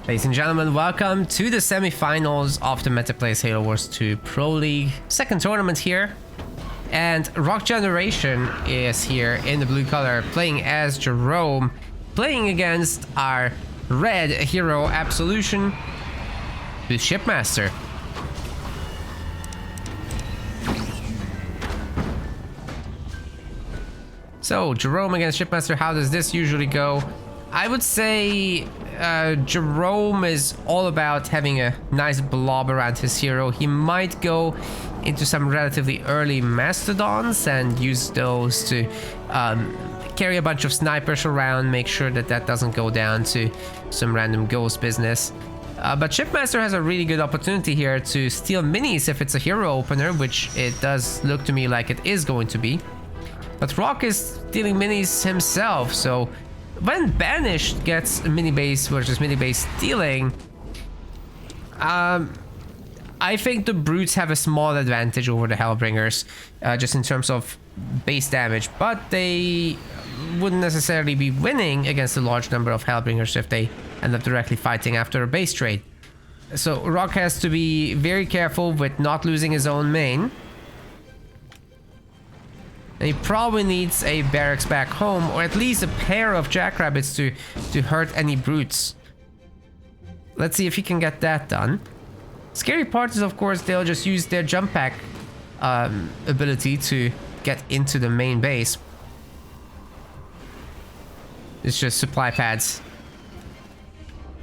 Ladies and gentlemen, welcome to the semifinals of the Metaplays Halo Wars 2 Pro League. Second tournament here. And Rockgeneration is here in the blue color, playing as Jerome, playing against our red hero Absolution, who's Shipmaster. So, Jerome against Shipmaster, how does this usually go? I would say Jerome is all about having a nice blob around his hero. He might go into some relatively early Mastodons and use those to carry a bunch of snipers around, make sure that that doesn't go down to some random ghost business. But Shipmaster has a really good opportunity here to steal minis if it's a hero opener, which it does look to me like it is going to be. But Rock is stealing minis himself, so when Banished gets mini base versus mini base stealing, I think the Brutes have a small advantage over the Hellbringers, just in terms of base damage, but they wouldn't necessarily be winning against a large number of Hellbringers if they end up directly fighting after a base trade. So Rock has to be very careful with not losing his own main. And he probably needs a barracks back home, or at least a pair of jackrabbits to hurt any brutes. Let's see if he can get that done. Scary part is, of course, they'll just use their jump pack ability to get into the main base. It's just supply pads,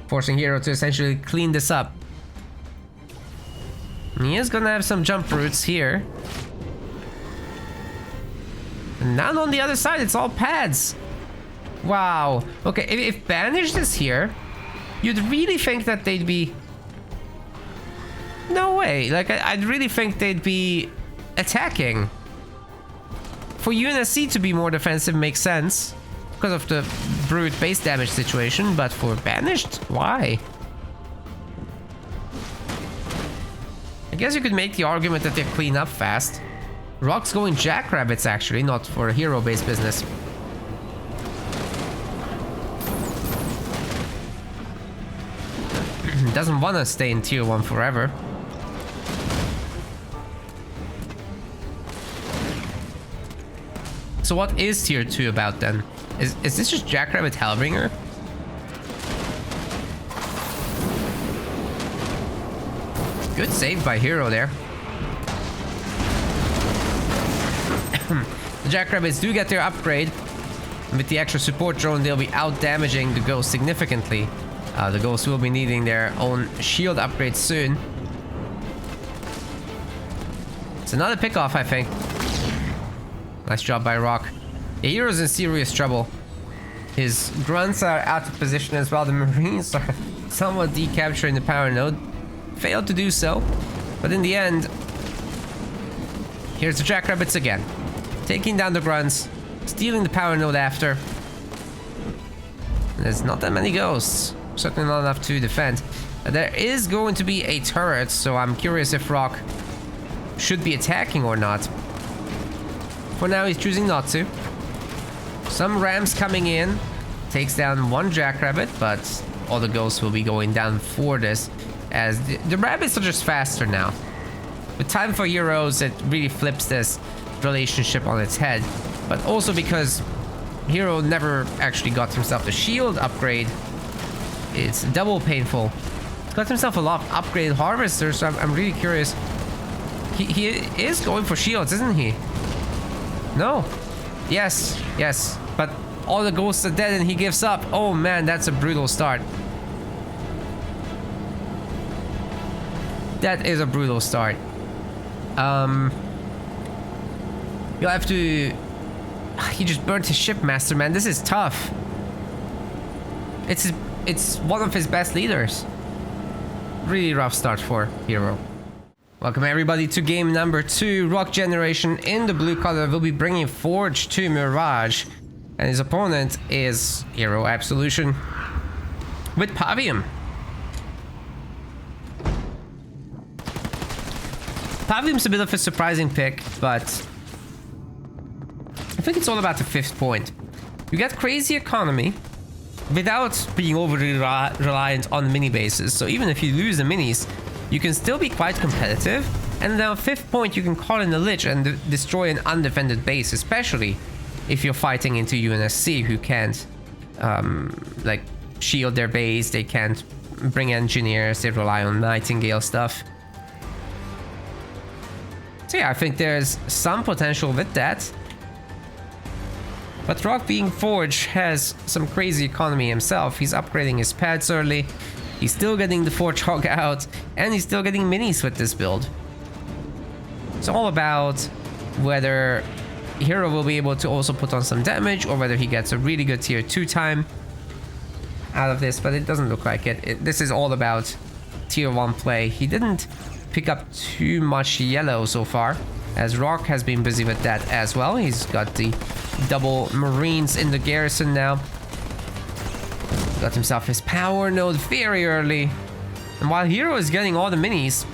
forcing Hero to essentially clean this up. And he is gonna have some jump routes here. And now on the other side, it's all pads. Wow. Okay, if Banished is here, you'd really think that they'd be... No way. Like, I'd really think they'd be attacking. For UNSC to be more defensive makes sense because of the brute base damage situation, but for Banished, why? I guess you could make the argument that they clean up fast. Rock's going jackrabbits, actually, not for a hero-based business. Doesn't want to stay in tier 1 forever. So what is tier 2 about then? Is this just Jackrabbit Hellbringer? Good save by Hero there. The Jackrabbits do get their upgrade. With the extra support drone, they'll be out damaging the Ghost significantly. The Ghosts will be needing their own shield upgrade soon. It's another pickoff, I think. Nice job by Rock. The Hero's in serious trouble. His grunts are out of position as well. The Marines are somewhat decapturing the power node. Failed to do so, but in the end, here's the Jackrabbits again. Taking down the grunts, stealing the power node after. There's not that many ghosts. Certainly not enough to defend. There is going to be a turret, so I'm curious if Rock should be attacking or not. For now, he's choosing not to. Some rams coming in. Takes down one jackrabbit, but all the ghosts will be going down for this, as the rabbits are just faster now. With time for heroes, it really flips this relationship on its head. But also because Hero never actually got himself the shield upgrade, it's double painful. He's got himself a lot of upgraded harvesters, so I'm really curious. He is going for shields, isn't he? No. Yes, yes. But all the ghosts are dead and he gives up. Oh man, that's a brutal start. That is a brutal start. You'll have to... He just burnt his Shipmaster, man. This is tough. It's one of his best leaders. Really rough start for Hero. Welcome everybody to game number 2. Rockgeneration in the blue color will be bringing Forge to Mirage. And his opponent is Hero Absolution with Pavium. Pavium's a bit of a surprising pick, but I think it's all about the 5th point. You got crazy economy, without being overly reliant on mini bases. So even if you lose the minis, you can still be quite competitive. And then on 5th point, you can call in the Lich and destroy an undefended base, especially if you're fighting into UNSC, who can't like shield their base, they can't bring engineers, they rely on Nightingale stuff. So yeah, I think there's some potential with that. But Rock, being Forge, has some crazy economy himself. He's upgrading his pads early, he's still getting the Forge Hog out, and he's still getting minis with this build. It's all about whether Hero will be able to also put on some damage, or whether he gets a really good tier 2 time out of this, but it doesn't look like it. This is all about tier 1 play. He didn't pick up too much yellow so far, as Rock has been busy with that as well. He's got the double Marines in the garrison now. Got himself his power node very early. And while Hero is getting all the minis,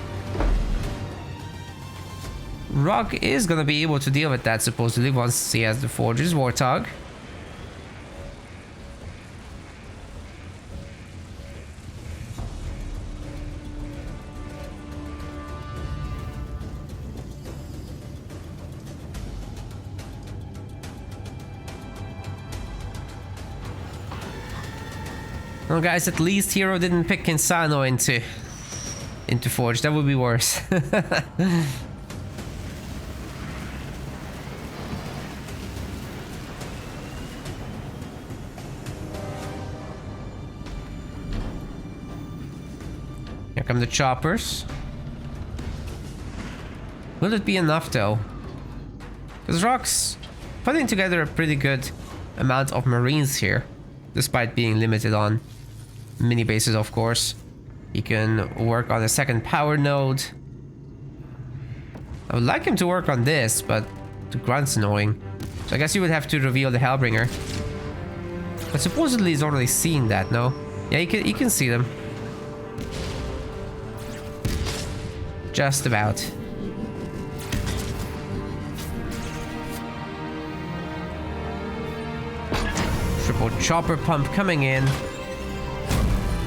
Rock is gonna be able to deal with that supposedly once he has the Forge's Warthog. Well, guys, at least Hero didn't pick Insano into Forge. That would be worse. Here come the choppers. Will it be enough though? Because Rock's putting together a pretty good amount of Marines here, despite being limited on mini bases, of course. He can work on a second power node. I would like him to work on this, but the grunt's annoying. So I guess you would have to reveal the Hellbringer. But supposedly he's already seen that, no? Yeah, you can see them. Just about. Triple chopper pump coming in.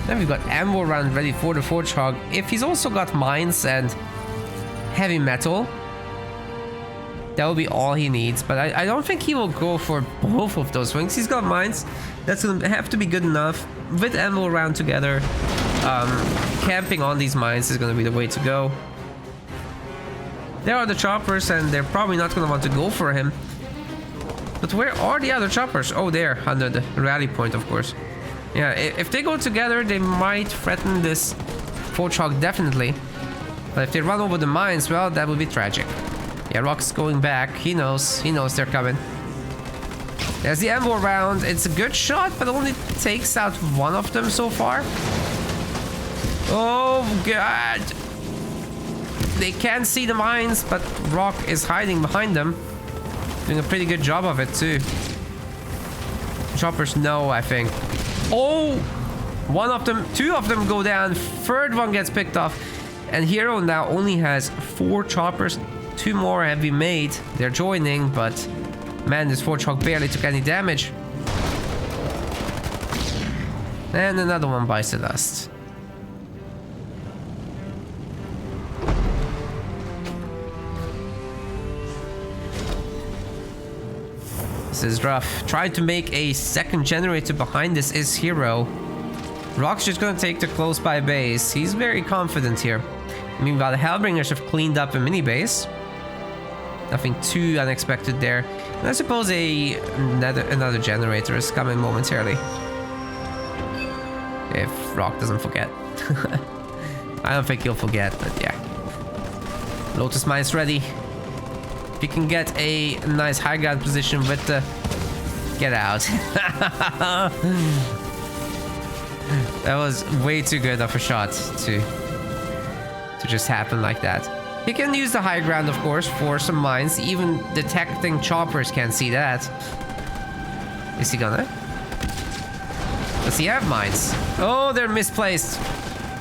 Then we've got ammo round ready for the Forge Hog. If he's also got mines and heavy metal, that will be all he needs. But I don't think he will go for both of those things. He's got mines. That's gonna have to be good enough. With ammo round together, camping on these mines is gonna be the way to go. There are the choppers, and they're probably not gonna want to go for him. But where are the other choppers? Oh, there, under the rally point, of course. Yeah, if they go together, they might threaten this Forge Hog, definitely. But if they run over the mines, well, that would be tragic. Yeah, Rock's going back. He knows they're coming. There's the ammo round. It's a good shot, but only takes out one of them so far. Oh, God. They can't see the mines, but Rock is hiding behind them. Doing a pretty good job of it, too. Choppers, no, I think. Oh! Two of them go down. Third one gets picked off. And Hero now only has 4 choppers. 2 more have been made. They're joining, but man, this Forge Hog barely took any damage. And another one bites the dust. This is rough. Trying to make a second generator behind this is Hero. Rock's just gonna take the close by base. He's very confident here. Meanwhile, the Hellbringers have cleaned up a mini base. Nothing too unexpected there. And I suppose another generator is coming momentarily. If Rock doesn't forget. I don't think he'll forget, but yeah. Lotus Mine's ready. If you can get a nice high ground position with the... Get out. That was way too good of a shot to just happen like that. He can use the high ground, of course, for some mines. Even detecting choppers can't see that. Is he gonna? Does he have mines? Oh, they're misplaced.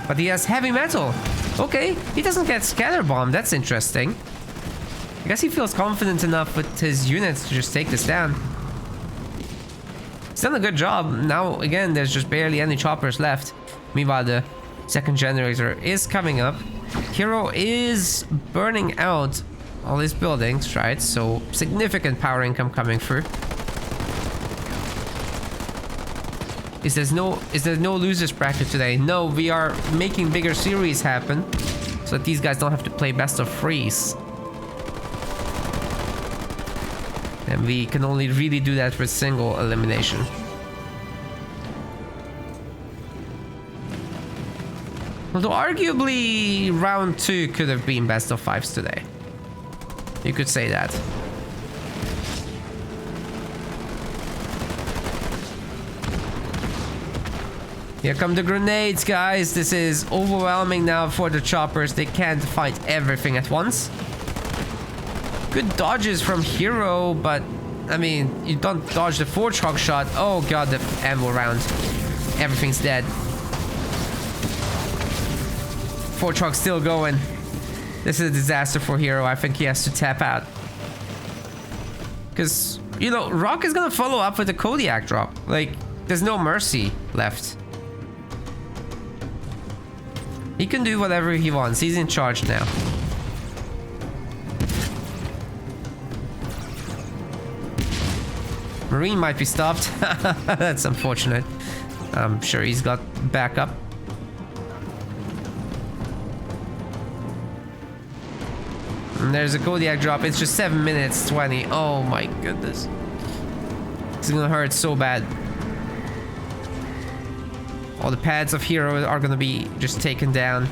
But he has heavy metal. Okay, he doesn't get scatter bomb. That's interesting. I guess he feels confident enough with his units to just take this down. He's done a good job. Now, again, there's just barely any choppers left. Meanwhile, the second generator is coming up. Hero is burning out all his buildings, right? So, significant power income coming through. Is there no losers bracket today? No, we are making bigger series happen so that these guys don't have to play best of threes. And we can only really do that with single elimination. Although arguably round 2 could have been best of 5s today. You could say that. Here come the grenades, guys. This is overwhelming now for the choppers. They can't fight everything at once. Good dodges from Hero, but I mean, you don't dodge the Forge shot. Oh god, the ammo round. Everything's dead. Forge still going. This is a disaster for Hero. I think he has to tap out. Because, you know, Rock is gonna follow up with a Kodiak drop. Like, there's no mercy left. He can do whatever he wants. He's in charge now. Marine might be stopped. That's unfortunate. I'm sure he's got backup. And there's a Kodiak drop. It's just 7 minutes 20. Oh my goodness. It's gonna hurt so bad. All the pads of Hero are gonna be just taken down.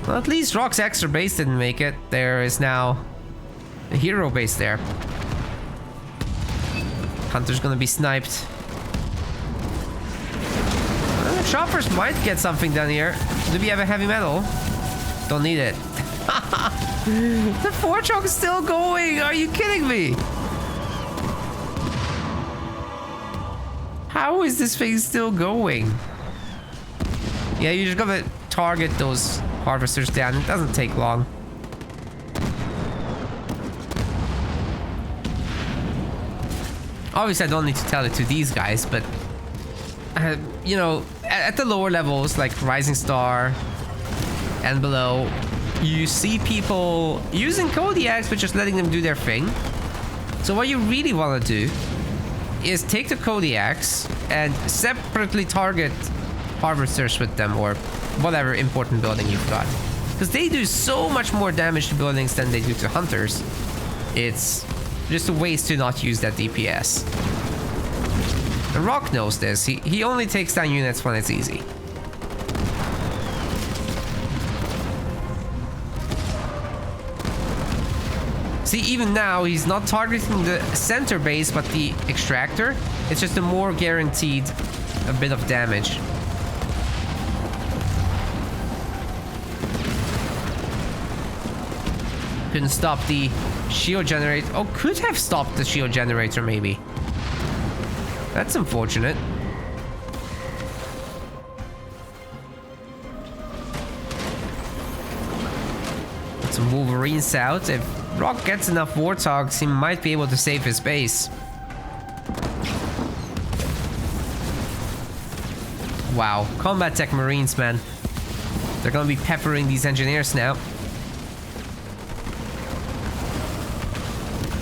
Well, at least Rock's extra base didn't make it. There is now a Hero base there. Hunter's gonna be sniped. Well, the choppers might get something done here. Do we have a heavy metal? Don't need it. The Forge is still going. Are you kidding me? How is this thing still going? Yeah, you just gotta target those harvesters down. It doesn't take long. Obviously, I don't need to tell it to these guys, but you know, at the lower levels like Rising Star and below, you see people using Kodiaks but just letting them do their thing. So what you really want to do is take the Kodiaks and separately target harvesters with them, or whatever important building you've got, because they do so much more damage to buildings than they do to hunters. It's just a waste to not use that DPS. And Rock knows this. He only takes down units when it's easy. See, even now, he's not targeting the center base, but the extractor. It's just a more guaranteed a bit of damage. Couldn't stop the shield generator. Oh, could have stopped the shield generator, maybe. That's unfortunate. Put some Wolverines out. If Rock gets enough Warthogs, he might be able to save his base. Wow, combat tech Marines, man. They're gonna be peppering these engineers now.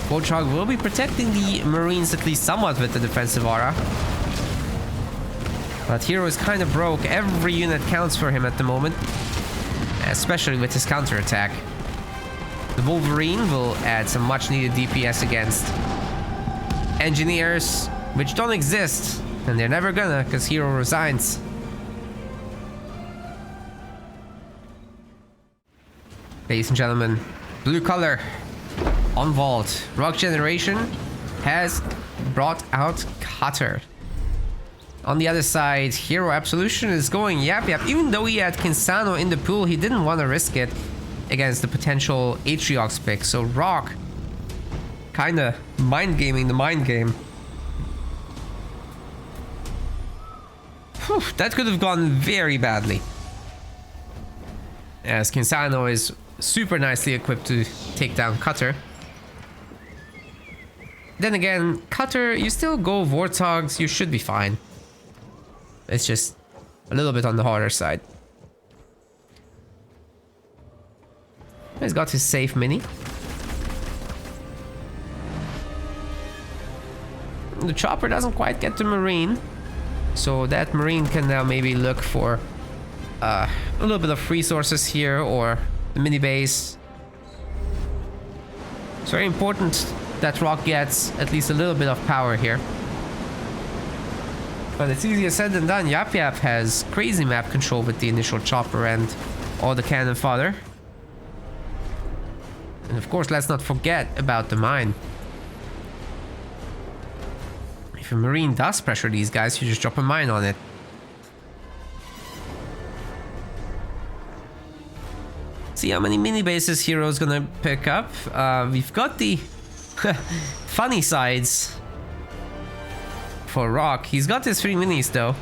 Warthog will be protecting the Marines at least somewhat with the defensive aura. But Hero is kind of broke. Every unit counts for him at the moment, especially with his counterattack. The Wolverine will add some much needed DPS against engineers, which don't exist, and they're never gonna, because Hero resigns. Ladies and gentlemen, blue color on vault. Rockgeneration has brought out Cutter. On the other side, Hero Absolution is going yap yap. Even though he had Kinsano in the pool, he didn't want to risk it against the potential Atriox pick. So Rock kinda mind gaming the mind game. Whew, that could have gone very badly, as Kinsano is super nicely equipped to take down Cutter. then again, Cutter, you still go Warthogs, you should be fine. It's just a little bit on the harder side. He's got his safe mini. The chopper doesn't quite get to Marine, so that Marine can now maybe look for a little bit of resources here, or the mini base. It's very important that Rock gets at least a little bit of power here. But it's easier said than done. Yap Yap has crazy map control with the initial chopper and all the cannon fodder. And of course, let's not forget about the mine. If a Marine does pressure these guys, you just drop a mine on it. See how many mini bases Hero's gonna pick up. We've got the funny sides for Rock. He's got his 3 minis though.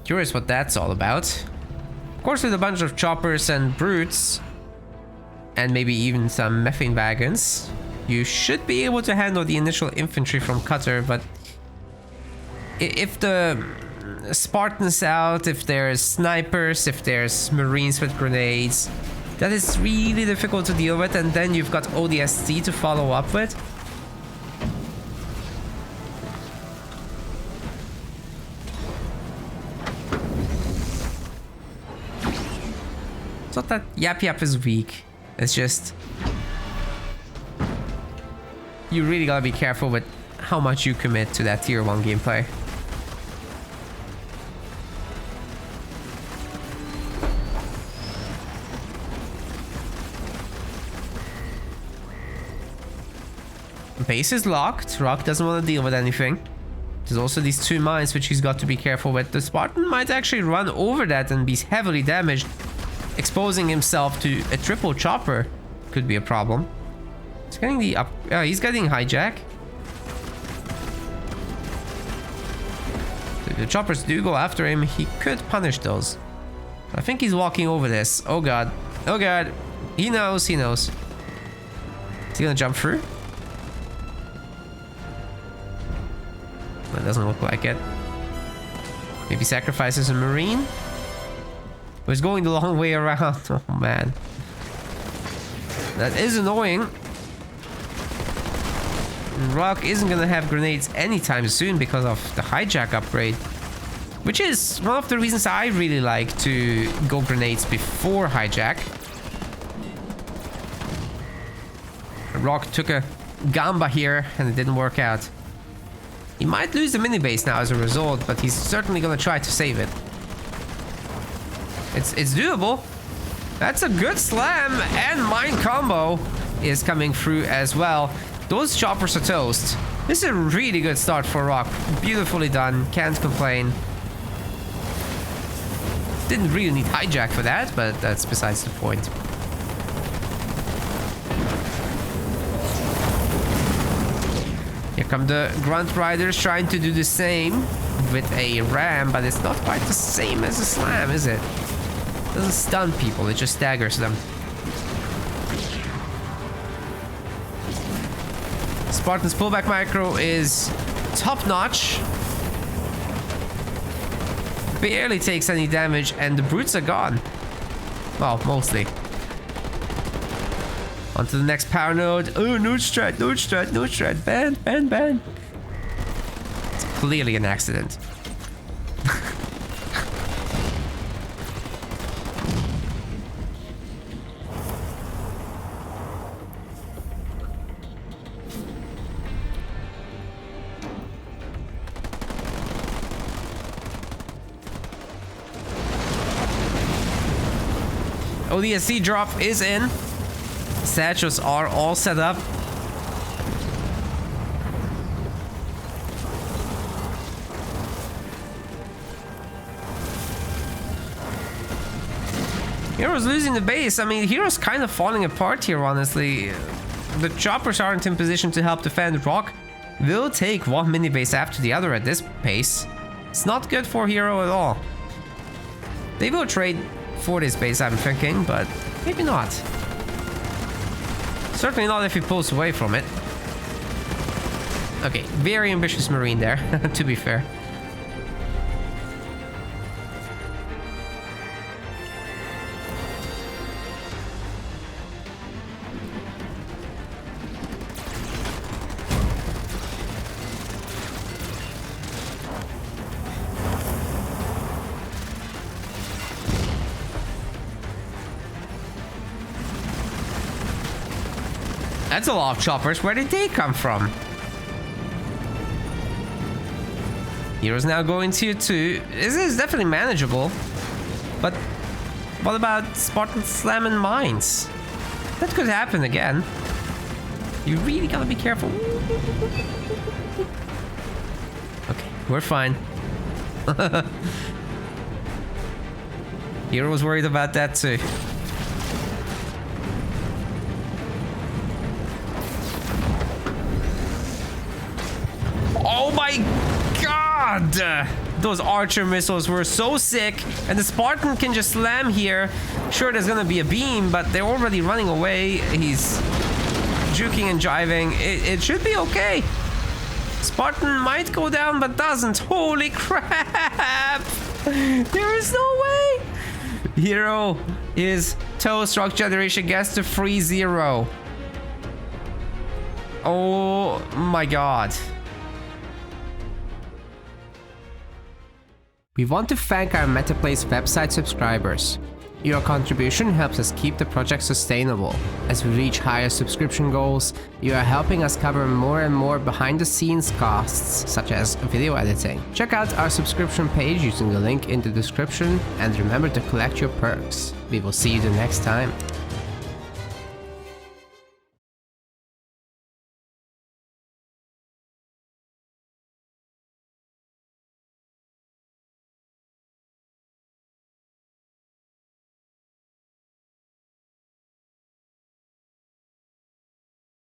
Curious what that's all about. Of course, with a bunch of choppers and brutes, and maybe even some methane wagons, you should be able to handle the initial infantry from Cutter, but if the Spartans out, if there's snipers, if there's Marines with grenades, that is really difficult to deal with, and then you've got ODST to follow up with. It's not that Yap Yap is weak, it's just you really gotta be careful with how much you commit to that tier 1 gameplay. Base is locked. Rock doesn't want to deal with anything. There's also these 2 mines which he's got to be careful with. The Spartan might actually run over that and be heavily damaged. Exposing himself to a triple chopper could be a problem. He's getting the up. He's getting hijack. So if the choppers do go after him, he could punish those. I think he's walking over this. Oh god. Oh god. He knows. He knows. Is he gonna jump through? That doesn't look like it. Maybe sacrifices a Marine? But he's going the long way around. Oh man. That is annoying. Rock isn't gonna have grenades anytime soon because of the hijack upgrade. Which is one of the reasons I really like to go grenades before hijack. Rock took a gamba here and it didn't work out. He might lose the mini base now as a result, but he's certainly gonna try to save it. It's doable. That's a good slam, and mine combo is coming through as well. Those choppers are toast. This is a really good start for Rock. Beautifully done. Can't complain. Didn't really need hijack for that, but that's besides the point. Here come the Grunt Riders trying to do the same with a ram, but it's not quite the same as a slam, is it? It doesn't stun people, it just staggers them. Spartan's pullback micro is top notch. Barely takes any damage, and the brutes are gone. Well, mostly. On to the next power node. Oh, node strat, node strat, node strat. Ban, ban, ban. It's clearly an accident. ODSC drop is in. Satchels are all set up. Hero's losing the base. I mean, Hero's kind of falling apart here, honestly. The choppers aren't in position to help defend. Rock will take one mini base after the other at this pace. It's not good for Hero at all. They will trade for this base, I'm thinking, but maybe not. Certainly not if he pulls away from it. Okay, very ambitious Marine there, to be fair. That's a lot of choppers. Where did they come from? Hero's now going tier 2. This is definitely manageable. But what about Spartan slamming mines? That could happen again. You really gotta be careful. Okay, we're fine. Hero was worried about that too. Oh my god! Those archer missiles were so sick, and the Spartan can just slam here. Sure, there's gonna be a beam, but they're already running away. He's juking and jiving. It should be okay. Spartan might go down, but doesn't. Holy crap! There is no way! Hero is toast. Rockgeneration gets to 3-0. Oh my god. We want to thank our MetaPlace website subscribers. Your contribution helps us keep the project sustainable. As we reach higher subscription goals, you are helping us cover more and more behind-the-scenes costs, such as video editing. Check out our subscription page using the link in the description, and remember to collect your perks. We will see you the next time.